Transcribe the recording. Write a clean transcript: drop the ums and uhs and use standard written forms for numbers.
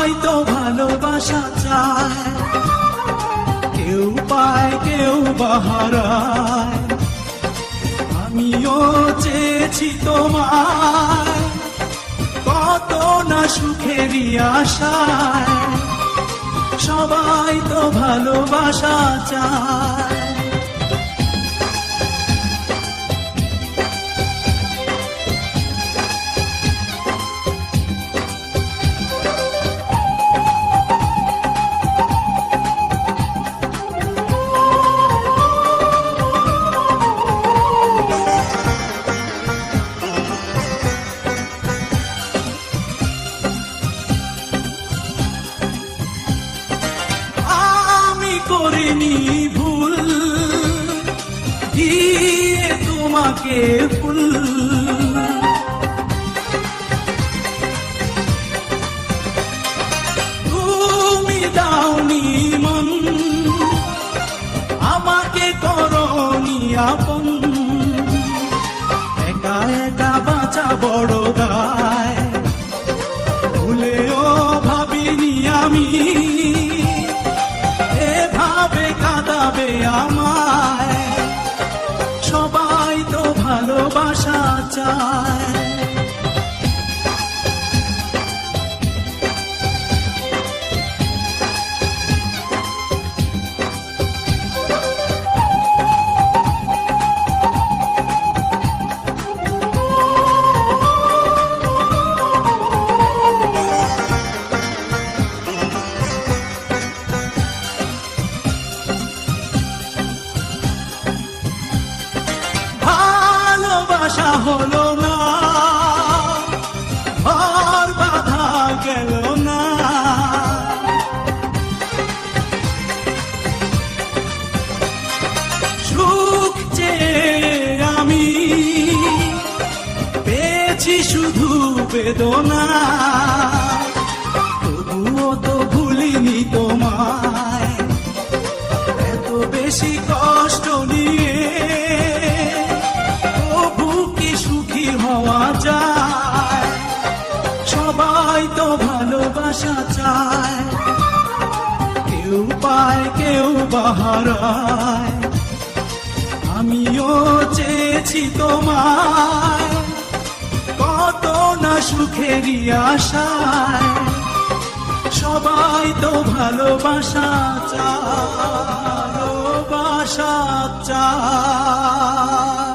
সবাই তো ভালোবাসা চায়, কেউ পায় কেউ বাহারায়। আমিও চেয়েছি তোমায় কত না সুখেরই আশায়, সবাই তো ভালোবাসা চায়। করিনি ভুল দিয়ে তোমাকে ফুল, তুমি দাওনি মন আমাকে করনি আপন। একা একা বাঁচা বড় গায়, ভুলেও ভাবিনি আমি কাঁদাবে আমায়, সবাই তো ভালোবাসা চায়। ভালোবাসা হলো না, ঘর বাঁধা গেল না, সুখ চেয়ে আমি পেয়েছি শুধু বেদনা। তবুও তো ভুলিনি তোমায়, এত বেশি কষ্ট নিয়ে হওয়া যায়। সবাই তো ভালোবাসা চায়, কেউ পায় কেউ বাহারায়। আমিও চেয়েছি তোমায় কত না সুখেরই আশায়, সবাই তো ভালোবাসা চায়, ভালোবাসা চায়।